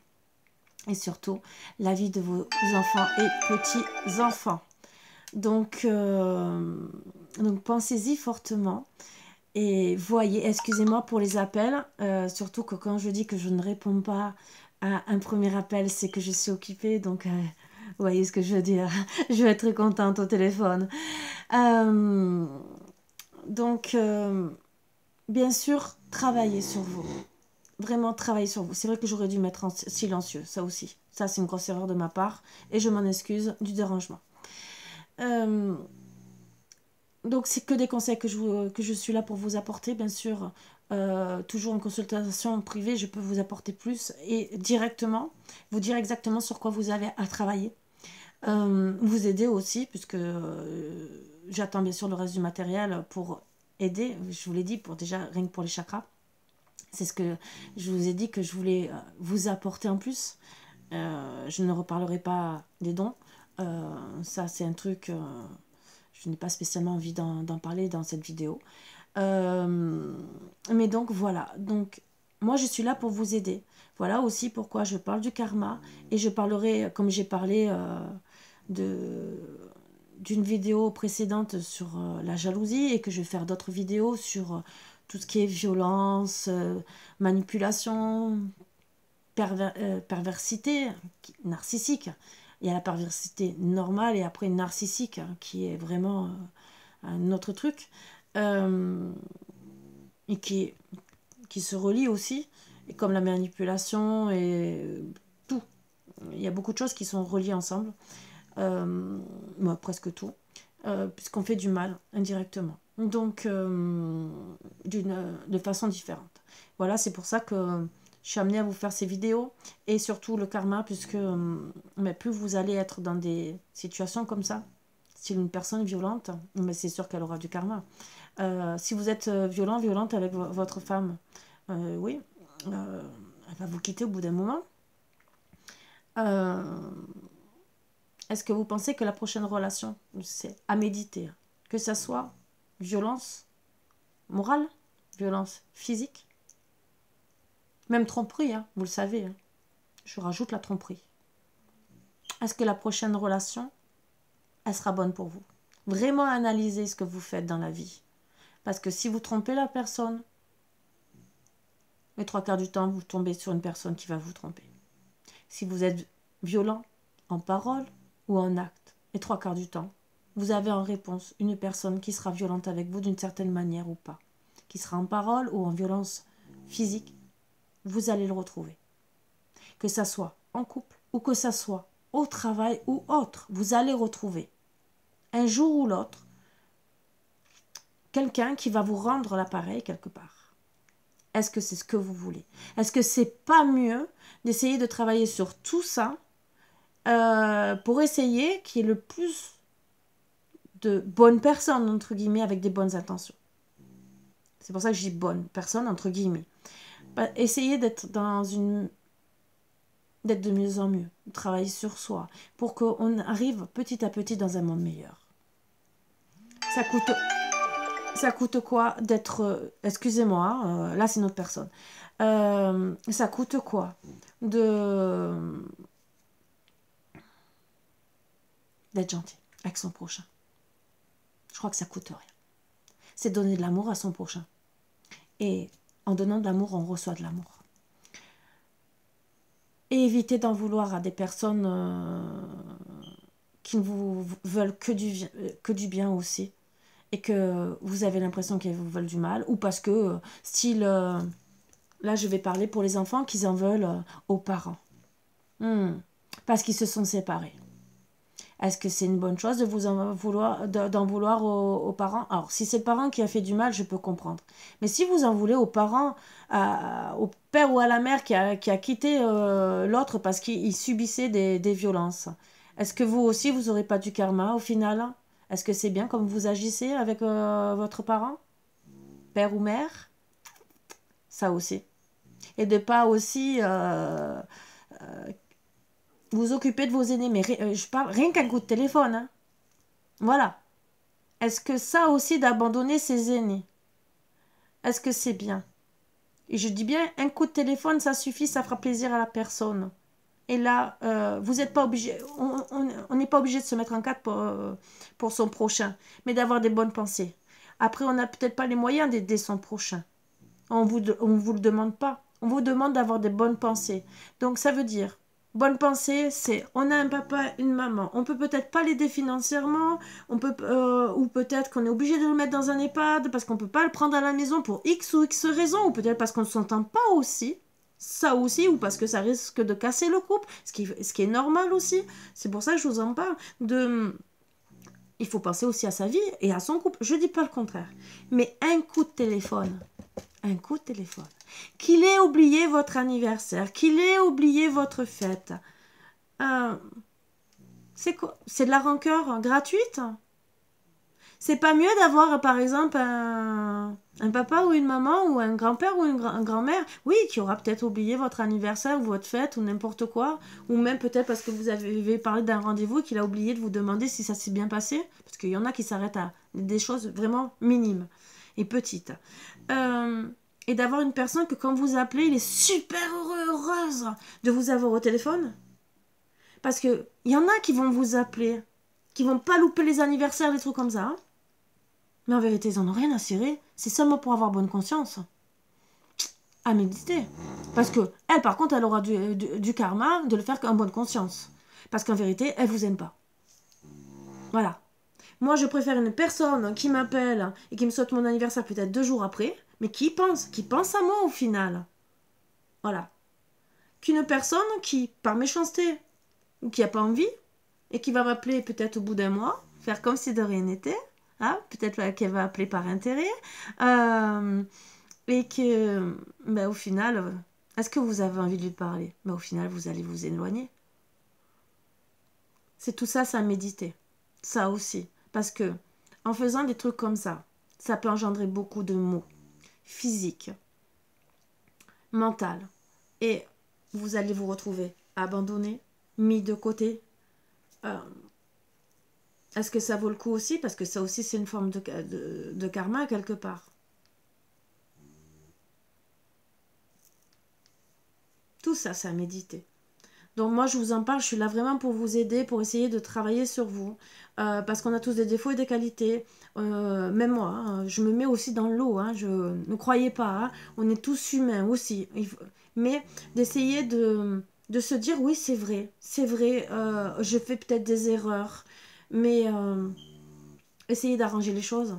et surtout la vie de vos enfants et petits-enfants. Donc pensez-y fortement. Et voyez, excusez-moi pour les appels, surtout que quand je dis que je ne réponds pas à un premier appel, c'est que je suis occupée, donc vous voyez ce que je veux dire. Je vais être très contente au téléphone. Bien sûr, travaillez sur vous. Vraiment travaillez sur vous. C'est vrai que j'aurais dû mettre en silencieux, ça aussi. Ça, c'est une grosse erreur de ma part, et je m'en excuse du dérangement. Donc, c'est que des conseils que je suis là pour vous apporter, bien sûr. toujours en consultation privée, je peux vous apporter plus et directement, vous dire exactement sur quoi vous avez à travailler. Vous aider aussi, puisque j'attends bien sûr le reste du matériel pour aider. Je vous l'ai dit, pour déjà, rien que pour les chakras. C'est ce que je vous ai dit que je voulais vous apporter en plus. Je ne reparlerai pas des dons. Ça, c'est un truc... je n'ai pas spécialement envie d'en parler dans cette vidéo. Mais donc, voilà. Donc, moi, je suis là pour vous aider. Voilà aussi pourquoi je parle du karma. Et je parlerai, comme j'ai parlé d'une vidéo précédente sur la jalousie, et que je vais faire d'autres vidéos sur tout ce qui est violence, manipulation, perversité, narcissique. Il y a la perversité normale et après narcissique, qui est vraiment un autre truc. Et qui se relie aussi, et comme la manipulation et tout. Il y a beaucoup de choses qui sont reliées ensemble, presque tout, puisqu'on fait du mal indirectement. Donc, de façon différente. Voilà, c'est pour ça que je suis amenée à vous faire ces vidéos, et surtout le karma, puisque plus vous allez être dans des situations comme ça, si une personne violente, mais c'est sûr qu'elle aura du karma. Si vous êtes violente avec votre femme, oui, elle va vous quitter au bout d'un moment. Est-ce que vous pensez que la prochaine relation, c'est à méditer, que ça soit violence morale, violence physique, même tromperie, hein, vous le savez, hein, je rajoute la tromperie. Est-ce que la prochaine relation, elle sera bonne pour vous? Vraiment analyser ce que vous faites dans la vie. Parce que si vous trompez la personne, les 3/4 du temps, vous tombez sur une personne qui va vous tromper. Si vous êtes violent en parole ou en acte, les 3/4 du temps, vous avez en réponse une personne qui sera violente avec vous d'une certaine manière ou pas. Qui sera en parole ou en violence physique, vous allez le retrouver. Que ça soit en couple ou que ça soit au travail ou autre, vous allez retrouver un jour ou l'autre quelqu'un qui va vous rendre l'appareil quelque part. Est-ce que c'est ce que vous voulez? Est-ce que c'est pas mieux d'essayer de travailler sur tout ça pour essayer qu'il y ait le plus de bonnes personnes, entre guillemets, avec des bonnes intentions? C'est pour ça que je dis bonnes personnes, entre guillemets. Essayez d'être d'être de mieux en mieux, de travailler sur soi, pour qu'on arrive petit à petit dans un monde meilleur. Ça coûte quoi d'être... excusez-moi, là c'est une autre personne. Ça coûte quoi d'être gentil avec son prochain? Je crois que ça coûte rien. C'est donner de l'amour à son prochain. Et en donnant de l'amour, on reçoit de l'amour. Et évitez d'en vouloir à des personnes qui ne vous veulent que du bien aussi. Et que vous avez l'impression qu'elles vous veulent du mal. Ou parce que, style, là je vais parler pour les enfants, qu'ils en veulent aux parents. Parce qu'ils se sont séparés. Est-ce que c'est une bonne chose de d'en vouloir aux parents? Alors, si c'est le parent qui a fait du mal, je peux comprendre. Mais si vous en voulez aux parents, au père ou à la mère qui a quitté l'autre parce qu'il subissait des violences, est-ce que vous aussi, vous n'aurez pas du karma au final? Est-ce que c'est bien comme vous agissez avec votre parent? Père ou mère? Ça aussi. Et de pas aussi... vous occupez de vos aînés, mais je parle rien qu'un coup de téléphone. Hein. Voilà. Est-ce que ça aussi d'abandonner ses aînés, est-ce que c'est bien? Et je dis bien, un coup de téléphone, ça suffit, ça fera plaisir à la personne. Et là, vous n'êtes pas obligé, on n'est pas obligé de se mettre en quatre pour son prochain, mais d'avoir des bonnes pensées. Après, on n'a peut-être pas les moyens d'aider son prochain. On vous le demande pas. On vous demande d'avoir des bonnes pensées. Donc, ça veut dire... Bonne pensée, c'est on a un papa, une maman. On peut-être pas l'aider financièrement, ou peut-être qu'on est obligé de le mettre dans un EHPAD parce qu'on peut pas le prendre à la maison pour X ou X raisons, ou peut-être parce qu'on ne s'entend pas aussi. Ça aussi, ou parce que ça risque de casser le couple, ce qui est normal aussi. C'est pour ça que je vous en parle. Il faut penser aussi à sa vie et à son couple. Je dis pas le contraire. Mais un coup de téléphone, un coup de téléphone, qu'il ait oublié votre anniversaire, qu'il ait oublié votre fête, c'est quoi? C'est de la rancœur gratuite? C'est pas mieux d'avoir, par exemple, un papa ou une maman ou un grand-père ou une grand-mère, oui, qui aura peut-être oublié votre anniversaire ou votre fête ou n'importe quoi, ou même peut-être parce que vous avez parlé d'un rendez-vous et qu'il a oublié de vous demander si ça s'est bien passé, parce qu'il y en a qui s'arrêtent à des choses vraiment minimes et petites. Et d'avoir une personne que quand vous appelez, il est super heureuse de vous avoir au téléphone. Parce qu'il y en a qui vont vous appeler, qui vont pas louper les anniversaires, des trucs comme ça. Hein. Mais en vérité, ils en ont rien à cirer. C'est seulement pour avoir bonne conscience. À méditer. Parce que elle, par contre, elle aura du karma de le faire en bonne conscience. Parce qu'en vérité, elle vous aime pas. Voilà. Moi, je préfère une personne qui m'appelle et qui me souhaite mon anniversaire peut-être 2 jours après, mais qui pense à moi au final. Voilà. Qu'une personne qui, par méchanceté, ou qui n'a pas envie, et qui va m'appeler peut-être au bout d'un mois, faire comme si de rien n'était, hein, peut-être qu'elle va appeler par intérêt, et que, au final, est-ce que vous avez envie de lui parler? Au final, vous allez vous éloigner. C'est tout ça, ça à méditer. Ça aussi. Parce que, en faisant des trucs comme ça peut engendrer beaucoup de maux physiques, mentaux, et vous allez vous retrouver abandonné, mis de côté. Est-ce que ça vaut le coup aussi? Parce que ça aussi, c'est une forme de karma quelque part. Tout ça, c'est à méditer. Donc moi, je vous en parle, je suis là vraiment pour vous aider, pour essayer de travailler sur vous. Parce qu'on a tous des défauts et des qualités. Même moi, hein, je me mets aussi dans l'eau. Hein, ne croyez pas, hein, on est tous humains aussi. Mais d'essayer de se dire, oui, c'est vrai, je fais peut-être des erreurs. Mais essayez d'arranger les choses.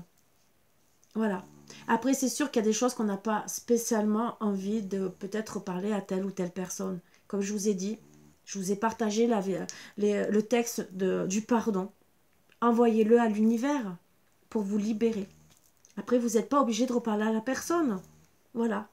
Voilà. Après, c'est sûr qu'il y a des choses qu'on n'a pas spécialement envie de peut-être parler à telle ou telle personne. Comme je vous ai dit, je vous ai partagé le texte du pardon. Envoyez-le à l'univers pour vous libérer. Après, vous n'êtes pas obligé de reparler à la personne. Voilà.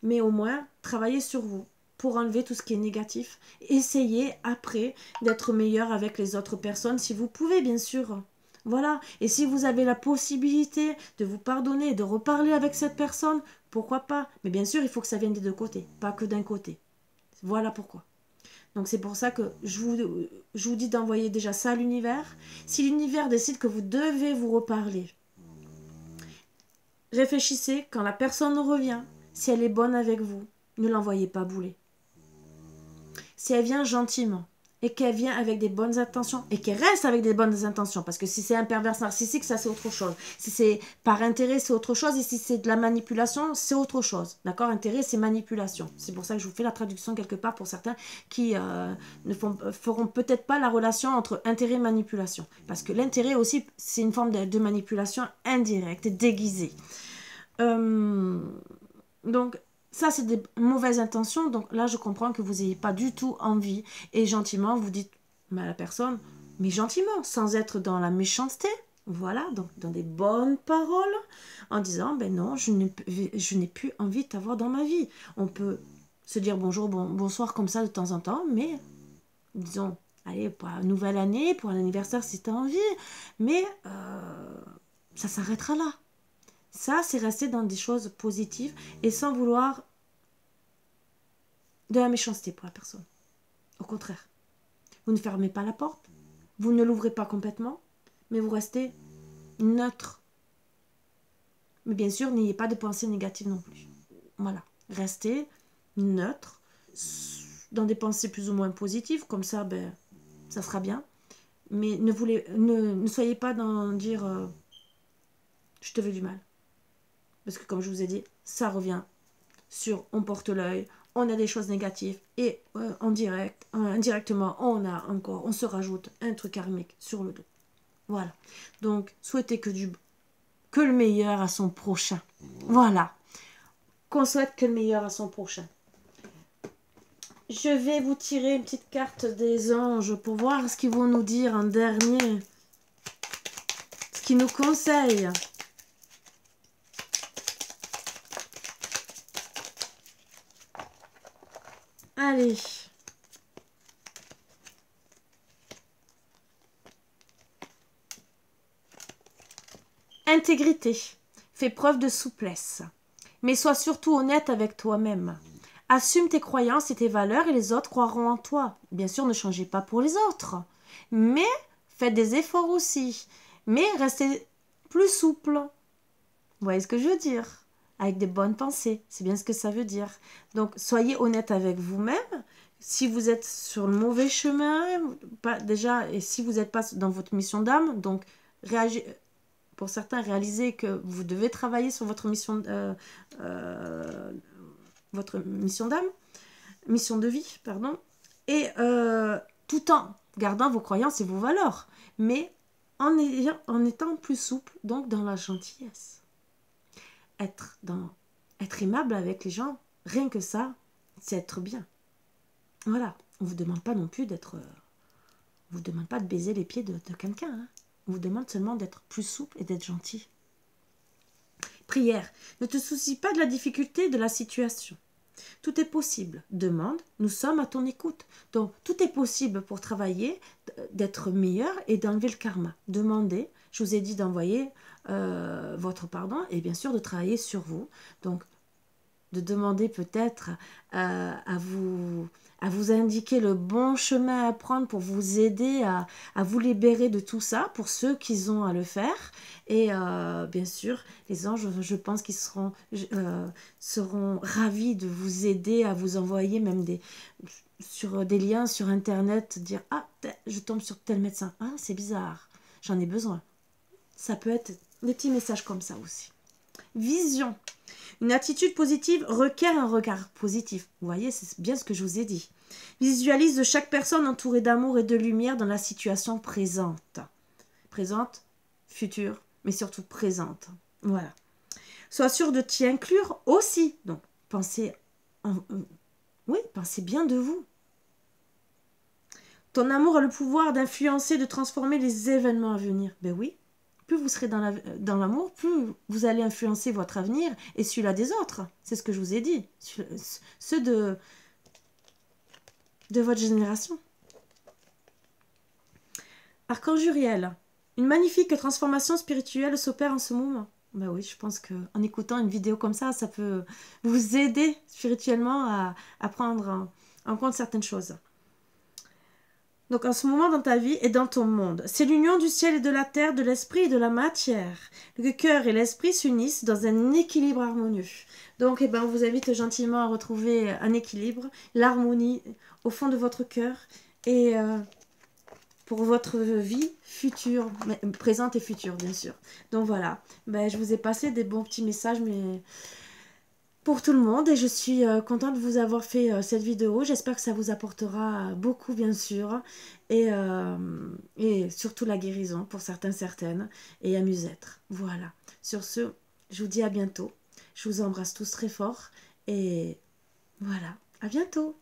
Mais au moins, travaillez sur vous pour enlever tout ce qui est négatif. Essayez après d'être meilleur avec les autres personnes si vous pouvez, bien sûr. Voilà. Et si vous avez la possibilité de vous pardonner et de reparler avec cette personne, pourquoi pas? Mais bien sûr, il faut que ça vienne des deux côtés, pas que d'un côté. Voilà pourquoi. Donc c'est pour ça que je vous dis d'envoyer déjà ça à l'univers. Si l'univers décide que vous devez vous reparler, réfléchissez quand la personne revient. Si elle est bonne avec vous, ne l'envoyez pas bouler. Si elle vient gentiment et qu'elle vient avec des bonnes intentions et qu'elle reste avec des bonnes intentions, parce que si c'est un pervers narcissique, ça c'est autre chose. Si c'est par intérêt, c'est autre chose. Et si c'est de la manipulation, c'est autre chose. D'accord? Intérêt, c'est manipulation. C'est pour ça que je vous fais la traduction quelque part pour certains qui ne feront peut-être pas la relation entre intérêt et manipulation. Parce que l'intérêt aussi, c'est une forme de manipulation indirecte, déguisée. Donc, ça, c'est des mauvaises intentions. Donc là, je comprends que vous n'ayez pas du tout envie. Et gentiment, vous dites à la personne, mais gentiment, sans être dans la méchanceté. Voilà, donc dans des bonnes paroles, en disant, ben non, je n'ai plus envie de t'avoir dans ma vie. On peut se dire bonjour, bonsoir comme ça de temps en temps, mais disons, allez, pour la nouvelle année, pour un anniversaire si tu as envie, mais ça s'arrêtera là. Ça, c'est rester dans des choses positives et sans vouloir de la méchanceté pour la personne. Au contraire, vous ne fermez pas la porte, vous ne l'ouvrez pas complètement, mais vous restez neutre. Mais bien sûr, n'ayez pas de pensées négatives non plus. Voilà, restez neutre, dans des pensées plus ou moins positives, comme ça, ça sera bien. Mais ne soyez pas dans dire je te veux du mal. Parce que comme je vous ai dit, ça revient sur on porte l'œil, on a des choses négatives et indirectement, on se rajoute un truc karmique sur le dos. Voilà. Donc, souhaitez que le meilleur à son prochain. Voilà. Qu'on souhaite que le meilleur à son prochain. Je vais vous tirer une petite carte des anges pour voir ce qu'ils vont nous dire en dernier. Ce qu'ils nous conseillent. Vérité. Intégrité. Fais preuve de souplesse. Mais sois surtout honnête avec toi-même. Assume tes croyances et tes valeurs et les autres croiront en toi. Bien sûr, ne changez pas pour les autres. Mais faites des efforts aussi. Mais restez plus souple. Vous voyez ce que je veux dire? Avec des bonnes pensées. C'est bien ce que ça veut dire. Donc, soyez honnête avec vous-même. Si vous êtes sur le mauvais chemin, déjà, et si vous n'êtes pas dans votre mission d'âme, donc pour certains, réalisez que vous devez travailler sur votre mission d'âme, mission de vie, pardon, et tout en gardant vos croyances et vos valeurs, mais en étant plus souple, donc dans la gentillesse. Être aimable avec les gens, rien que ça, c'est être bien. Voilà, on ne vous demande pas non plus d'être... on vous demande pas de baiser les pieds de quelqu'un, hein. On vous demande seulement d'être plus souple et d'être gentil. Prière. Ne te soucie pas de la difficulté de la situation. Tout est possible. Demande, nous sommes à ton écoute. Donc, tout est possible pour travailler, d'être meilleur et d'enlever le karma. Demandez, je vous ai dit d'envoyer votre pardon et bien sûr de travailler sur vous. Donc, de demander peut-être à vous indiquer le bon chemin à prendre pour vous aider à vous libérer de tout ça, pour ceux qui ont à le faire. Et bien sûr, les anges, je pense qu'ils seront ravis de vous aider à vous envoyer même sur des liens sur Internet, dire « Ah, je tombe sur tel médecin. Ah, c'est bizarre, j'en ai besoin. » Ça peut être des petits messages comme ça aussi. Vision. Une attitude positive requiert un regard positif. Vous voyez, c'est bien ce que je vous ai dit. Visualise de chaque personne entourée d'amour et de lumière dans la situation présente. Présente, future, mais surtout présente. Voilà. Sois sûr de t'y inclure aussi. Donc, pensez bien de vous. Ton amour a le pouvoir d'influencer, de transformer les événements à venir. Ben oui. Plus vous serez dans l'amour, plus vous allez influencer votre avenir et celui-là des autres. C'est ce que je vous ai dit. Ceux de votre génération. Archange Uriel. Une magnifique transformation spirituelle s'opère en ce moment. Ben oui, je pense qu'en écoutant une vidéo comme ça peut vous aider spirituellement à prendre en compte certaines choses. Donc en ce moment dans ta vie et dans ton monde, c'est l'union du ciel et de la terre, de l'esprit et de la matière. Le cœur et l'esprit s'unissent dans un équilibre harmonieux. Donc on vous invite gentiment à retrouver un équilibre, l'harmonie au fond de votre cœur et pour votre vie future, présente et future bien sûr. Donc voilà, je vous ai passé des bons petits messages mais pour tout le monde et je suis contente de vous avoir fait cette vidéo. J'espère que ça vous apportera beaucoup bien sûr et surtout la guérison pour certaines et à mieux être. Voilà. Sur ce, je vous dis à bientôt. Je vous embrasse tous très fort et voilà, à bientôt.